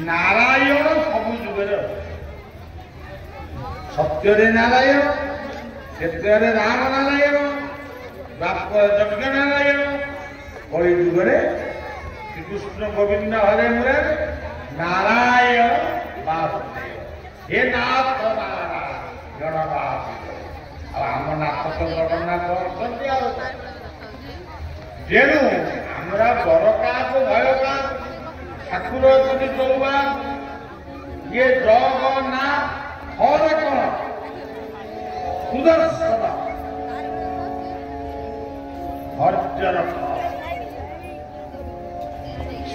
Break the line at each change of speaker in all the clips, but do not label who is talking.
नारायण सब जुगे सत्य नारायण क्षेत्र राम नारायण बाप यज्ञ नारायण कई जुगे श्रीकृष्ण गोविंद हरे मुरारे नारायण वासुदेव हे नाथ नारायण वासुदेव आम नाथ तो जगन्नाथ तेणु हमारा बर क्या भय क्या ठाकुर अति चलवा ये जगन्नाथ हर कौन सुदर्शन हर्जर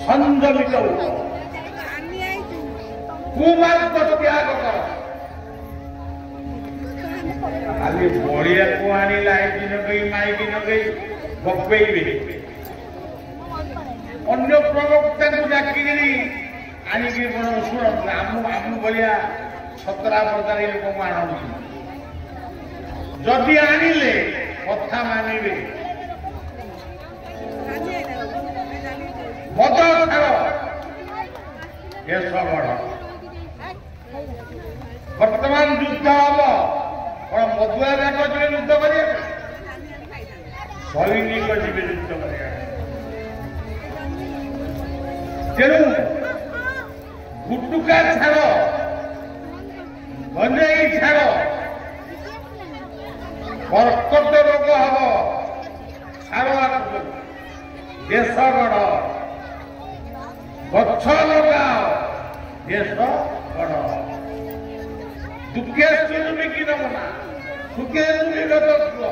संजमित कुमार्ग त्याग कर खाली बढ़िया को आनी लाइट नगई माइक नगई गपेबे अन्य प्रवक्ता को डाकिकी आणिकी शुण आम भाया सतरा प्रकार लोक आण जदि आनिले कथा मानिबे मद खाओ देश गढ़ वर्तमान युद्ध हम कौन मधुआ जाक जी युद्ध कर सैनिक जी युद्ध कर तेणु गुटुका छाड़ गंजेई छाड़ कर्कट रोग हम छाड़ देश गढ़ गछ लगाओ देश गढ़ दुखे सुनबी कि नमना सुखे सुनी तत्व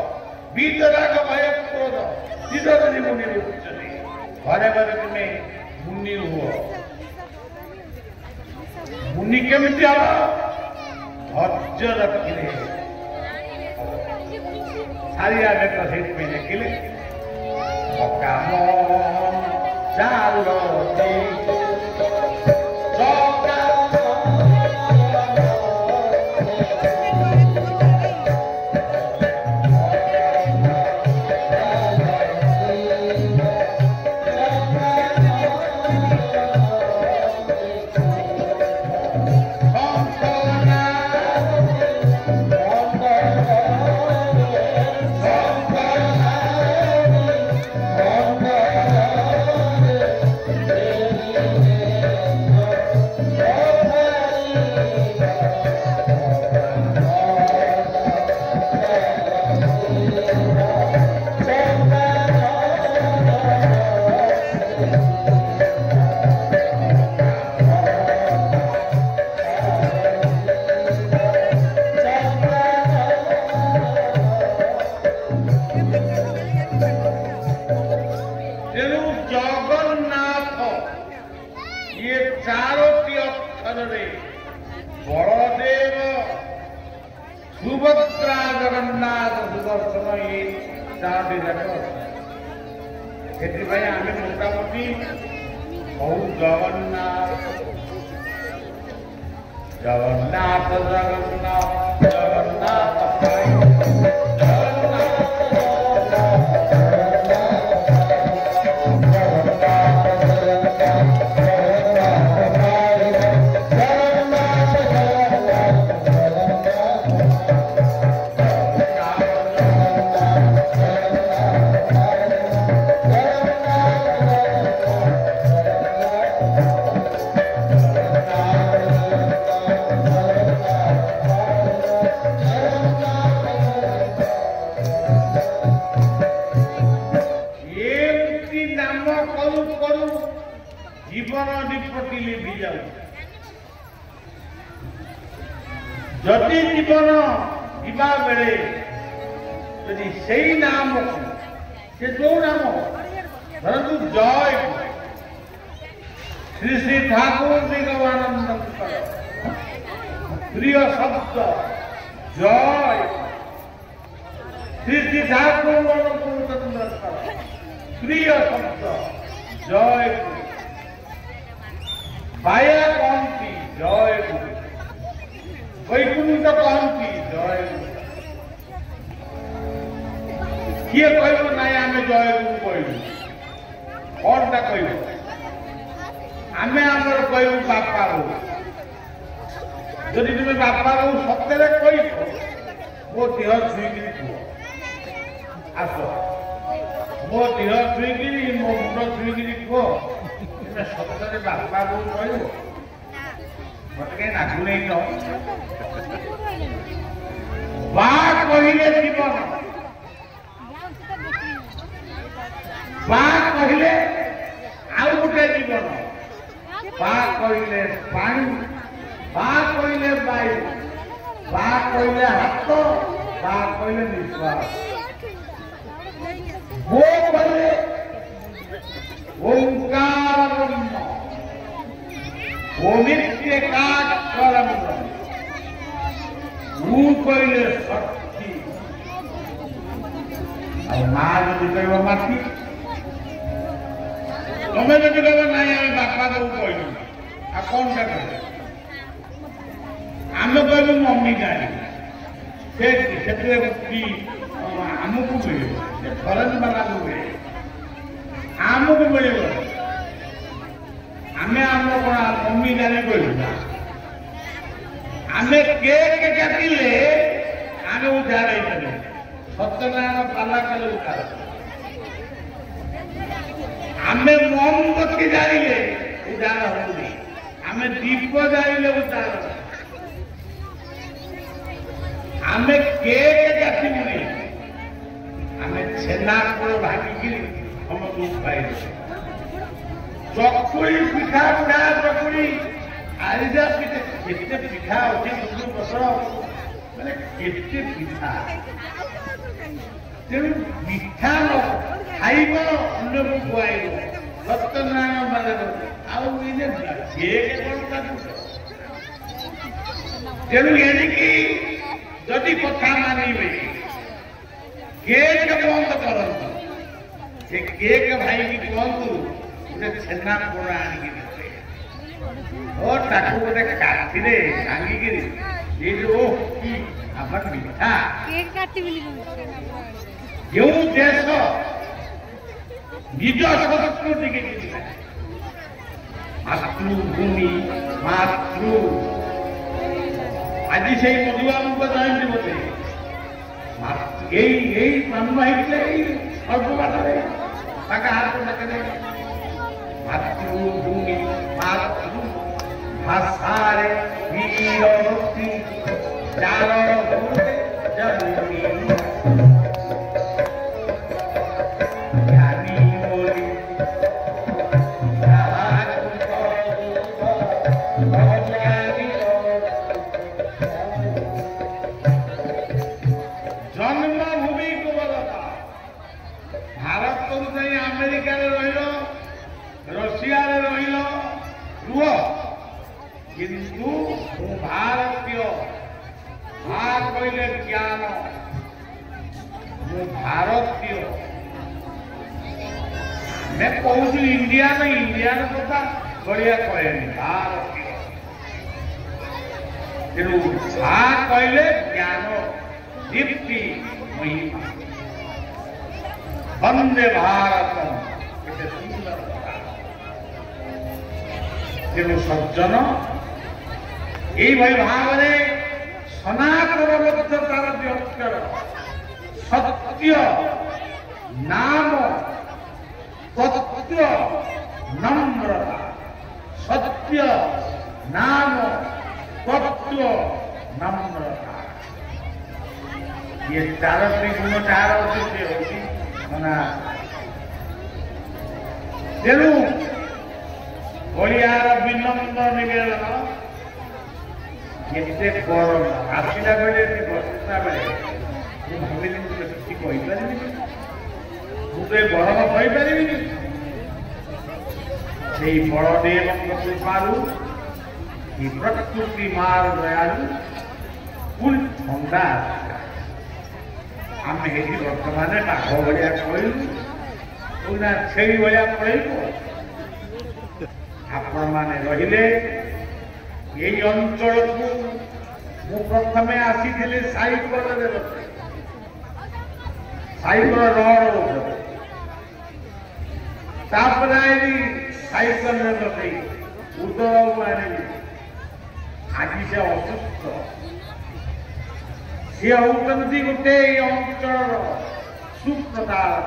बीतराग भय क्रोध चिरधरी मुनि उच्चते घरे घरे तुम्हें मुनि हुआ मुनि केमिति धैर्य रखिले सारिया सहित में लिखिले काम चालो सुभद्रा जगन्नाथ सुदर्शन ये चारोटी जाक आम मोटामोटी बहु जगन्नाथ जगन्नाथ जगन्नाथ जगन्नाथ जीवन निपटी लिभि जाऊ जदि जीवन जीवा बेले यदि से नाम से जो नाम धरतु जय श्री श्री ठाकुर निगमानंद प्रिय शब्द जय श्री श्री ठाकुर प्रिय शब्द जय माया कहती जय वैकुंठ कहती जय किए कह ना आम जय गुरु कहलु कौन टा कह आमे आमर कहू बापा बोलू जदि तुम बापा बोलू सत्य कह मो देह छुईक कह आस मो देह छुईक मो मुंड छुईक कह तुम सत्य बापा बोलू कह मत कहीं नाचु नहीं बा कहले जीवन बा कहले आउ गोटे जीवन बा कहले पानी बा कहले वायु बा कहले हाथ बा कहले निश्वास वो कहले ओंकार ब्रह्म वो नित्य काकरम वो कहले शक्ति और माँ जो कह माटी तुम्हें जो कह ना आम बापा को कह आ कौन टा कह आम कह मम्मी जानी से आमको मिले फरज वाला मिले आमको मिले आमे आम मम्मी जाने कहलु आमे केक काटिले आमे उधार होइले सत्यनारायण पाला कले उधार आमे मोमबत्ती जाइले उधार होउनी आमे दीप जाइले उधार आमे केक काटिले आमे छेना को भागी हम दूध पाइले चकुड़ी पिठा बुढ़ा चकुड़ी आरिजा पिठा केते पिठा होती दुधु बसर माने केते पिठा तेणु मिठा न खाइब अन्य को खुआइब सत्यनारायण माने आउ इने केक कोन काटु तेणु एनिकी जदि कथा मानिबे केक बंद करंतु से केक भाई की कहंतु छेना पोड़ा आनिकी गोटे काठी भांगिकी जो आम मिठा जो देश निज संस्कृति की मातृभूमि मातृ आज से मधुबाबू को जानते बोलते यही जन्म होते अल्प बाटे हाथ लगे मातृभूमि मातृ भाषारे वीरवती चारण जननी ज्ञानी बोली जन्मभूमि को बदला भारत को अमेरिका रही रशिया रही रुह किंतु भारतीय कहले ज्ञान भारतीय मैं कहूँ इंडिया में इंडिया कथा बढ़िया कहे भारतीय तेणु कहले ज्ञान दीप्ति महिमा वंदे भारत सुंदर तेणु सज्जन यही भाव में सनातनबद्धतार जो अक्षर सत्य नाम तत्व नम्रता सत्य नाम तत्व नम्रता ये चारोटी गुण चार होती तेणु ओडियार विनम्र निवेदन केते गरम आसला बेले बसला बेले भाविली କିଛି କହିପାରିବିନି ମୁଁ ତ ଗରମ କହିପାରିବିନି ସେଇ ବଳଦେବଙ୍କ କୃପାରୁ ଏ ପ୍ରକୃତି ମାର ଦୟାରୁ ପୁଣି ଥଣ୍ଡା ଆମେ ଏଠି ବର୍ତ୍ତମାନ ବାଘ ଭଳିଆ କହିଲୁ ପୁରା ଛେଳି ଭଳିଆ ପଳେଇବୁ ଆପଣମାନେ ରହିଲେ यही अंचल को मु प्रथमे आसी साइकल साइकल रड साइकल बसई ଉତ୍ତରକୁ ଆଣିବି। ଆଜି ସେ ଅସୁସ୍ଥ, ସିଏ ହଉଛନ୍ତି ଗୋଟେ ଏଇ ଅଞ୍ଚଳର ସୁପ୍ରତାପ।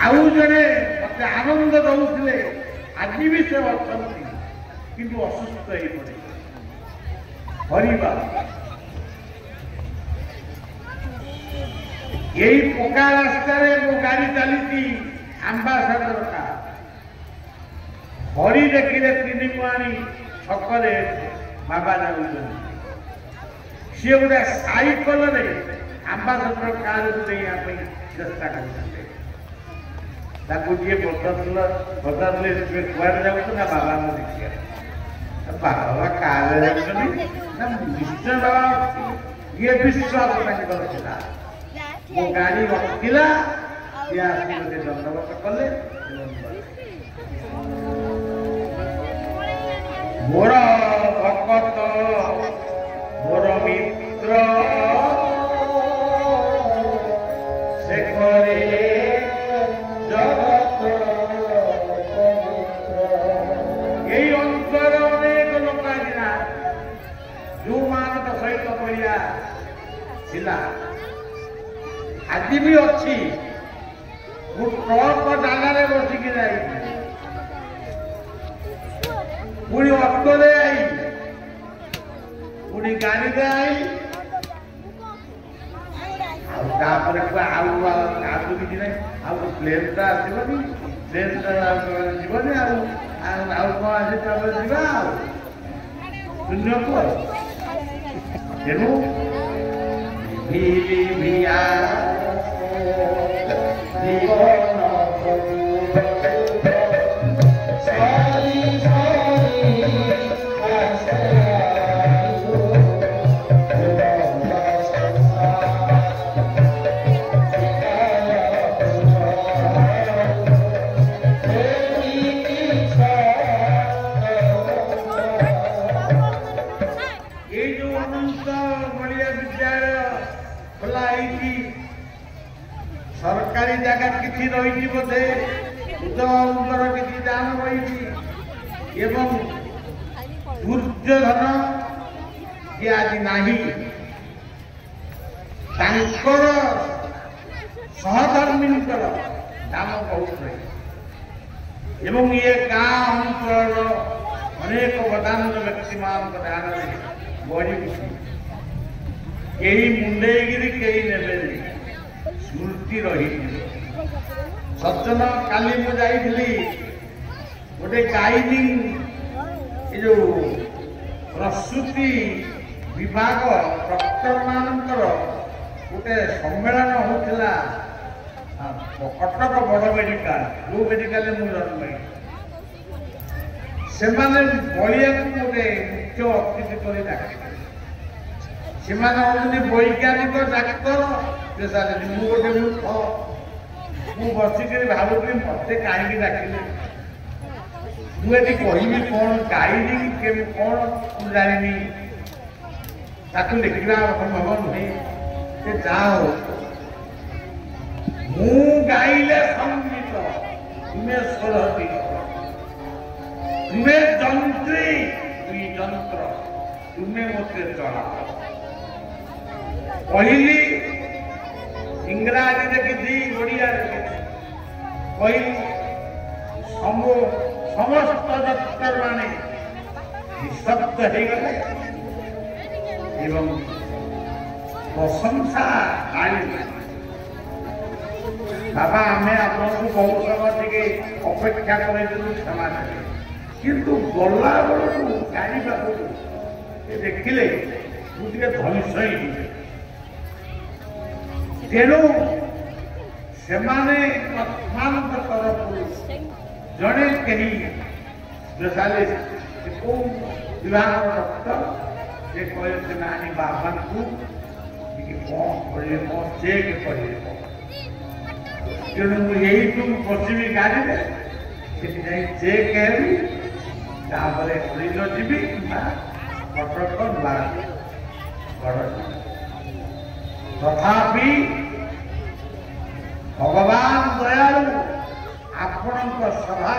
ଆଉ ଜଣେ ମତେ ଆନନ୍ଦ ଦଉଥିଲେ, ଆଜି ବି ସେ ଅଛନ୍ତି କିନ୍ତୁ ଅସୁସ୍ଥ ହେଇପଡେ। ହରିବା ଏଇ ପକା ରାସ୍ତାରେ ମୋ ଗାଡି ଚାଲିଛି ଆମ୍ବାସାଡର କାର। ହରି ଦେଖିଲେ ତିନି ଆଣି ଛକରେ ବାବା ଯାଉଛନ୍ତି। ସିଏ ଗୋଟେ ସାଇକେଲରେ ଆମ୍ବାସାଡର କାରକୁ ନେଇବା ପାଇଁ ଚେଷ୍ଟା କରୁଛନ୍ତି। ତାକୁ ଯିଏ ପଚାରିଲେ କୁଆଡେ ଯାଉଛୁ ନା ବାବାଙ୍କୁ ଦେଖିବା। ବାବା କାରରେ ଯାଉଛନ୍ତି ନା ନିଶ୍ଚୟ ବାବା ଇଏ ବିଶ୍ୱାସ ତାଙ୍କର ଥିଲା। ମୋ ଗାଡି ଅଟକିଲା, ସିଏ ଆସି ଗୋଟେ ଦଣ୍ଡବତ କଲେ। ମୋର ଭକତ ମୋର ମିତ୍ର ସେ କରେ ଜଗତ। ଏଇ ଅଞ୍ଚଳ ଅନେକ ଲୋକ ଆଜିନା ଯୋଉମାନଙ୍କ ସହିତ ବଳିଆ ଥିଲା ଆଜି ବି ଅଛି। ମୁଁ ଟ୍ରକ ଡାଲାରେ ବସିକି ଯାଇଛି, ପୁଣି ଅଟୋରେ ଆଇ, ପୁଣି ଗାଡିରେ ଆଇ, ଆଉ ତାପରେ ଆଉ କାହାକୁ କିଛି ନାହିଁ। ଆଉ ପ୍ଲେନ ଟା ଆସିବନି, ପ୍ଲେନ ଟା ଯିବନି, ଆଉ କଣ ଆସି ତାପରେ ଯିବା ଆଉ ଶୂନ୍ୟକୁ। ତେଣୁ ଭିଆ सरकारी जगह किसी रही बोधे उद्धवଙ୍କର କିଛି ଦାନ ରହିଛି ଏବଂ ଦୁର୍ଯ୍ୟୋଧନ ଯେ ଆଜି ନାହିଁ ତାଙ୍କର ସହଧର୍ମୀଙ୍କର ଦାନ ବହୁତ ରହିଛି ଏବଂ ଇଏ ଗାଁ ଅଞ୍ଚଳର ଅନେକ ବଦାନ୍ୟ ବ୍ୟକ୍ତିମାନଙ୍କ ଦାନରେ ବଢ଼ି ଉଠି କେହି ମୁଣ୍ଡେଇକିରି କେହି ନେବେନି, ସ୍ମୃତି ରହିଛି। ସଜ୍ଜନ କାଲି ମୁଁ ଯାଇଥିଲି ଗୋଟେ ଗାଇନିଂ ଏ ଯୋଉ ପ୍ରସୂତି ବିଭାଗ ଡକ୍ଟରମାନଙ୍କର ଗୋଟେ ସମ୍ମେଳନ ହଉଥିଲା କଟକ ବଡ଼ ମେଡିକାଲ, ଯୋଉ ମେଡିକାଲରେ ମୁଁ ଜନ୍ମ ହେଇଛି। ସେମାନେ ବଳିଆକୁ ଗୋଟେ ମୁଖ୍ୟ ଅତିଥି କରି ଡାକିଥିଲେ। ସେମାନେ ହଉଛନ୍ତି ବୈଜ୍ଞାନିକ ଡାକ୍ତର ସ୍ପେଶାଲିଷ୍ଟ। ମୁଁ ଗୋଟେ ମୂର୍ଖ, ମୁଁ ବସିକରି ଭାବୁଥିଲି ମତେ କାହିଁକି ଡାକିଲେ। ମୁଁ ଏଠି କହିବି କଣ, ଗାଇନି କଣ ମୁଁ ଜାଣିନି, ତାକୁ ଲେଖିବା ସମ୍ଭବ ନୁହେଁ। ସେ ଯାହା ହଉ, ମୁଁ ଗାଇଲେ ସଙ୍ଗୀତ, ତୁମେ ସ୍ୱର ଦିଅ, ତୁମେ ଯନ୍ତ୍ରୀ, ତୁଇ ଯନ୍ତ୍ର, ତୁମେ ମତେ ଚଳାଅ। କହିଲି ଇଂରାଜୀରେ କିଛି, ଓଡ଼ିଆରେ କିଛି କହିଲି। ସମସ୍ତ ଡକ୍ଟରମାନେ ନିଶବ୍ଦ ହେଇଗଲେ ଏବଂ ପ୍ରଶଂସା ଆଣିଲେ। ବାବା ଆମେ ଆପଣଙ୍କୁ ବହୁତ ସମୟ ଟିକେ ଅପେକ୍ଷା କରିଦେଲୁ, କ୍ଷମା ଦେବେ। କିନ୍ତୁ ଗଲା ବେଳକୁ ଗାଡ଼ି ପାଖକୁ ଦେଖିଲେ ମୁଁ ଟିକେ ଧ୍ୱଂସ ହେଇଯିବେ। ତେଣୁ ସେମାନେ ସେମାନଙ୍କ ତରଫରୁ ଜଣେ କେହି ସ୍ପେଶାଲିଷ୍ଟ କୋଉ ବିଭାଗର ଡକ୍ଟର ସେ କହିଲେ ତୁମେ ଆଣି ବାବାଙ୍କୁ ଟିକେ କଣ କରିବେ, କଣ ଚେକ୍ କରିବେ। ତେଣୁ ମୁଁ ଏଇଠୁ ବସିବି ଗାଡ଼ିରେ, ସେଠି ଯାଇ ଚେକ୍ ହେବି, ତାପରେ ହରିଜ ଯିବି କିମ୍ବା କଟକ ବଡ଼ ଯିବି। ତଥାପି ଭଗବାନ ଦୟାଳୁ ଆପଣଙ୍କ ସଭା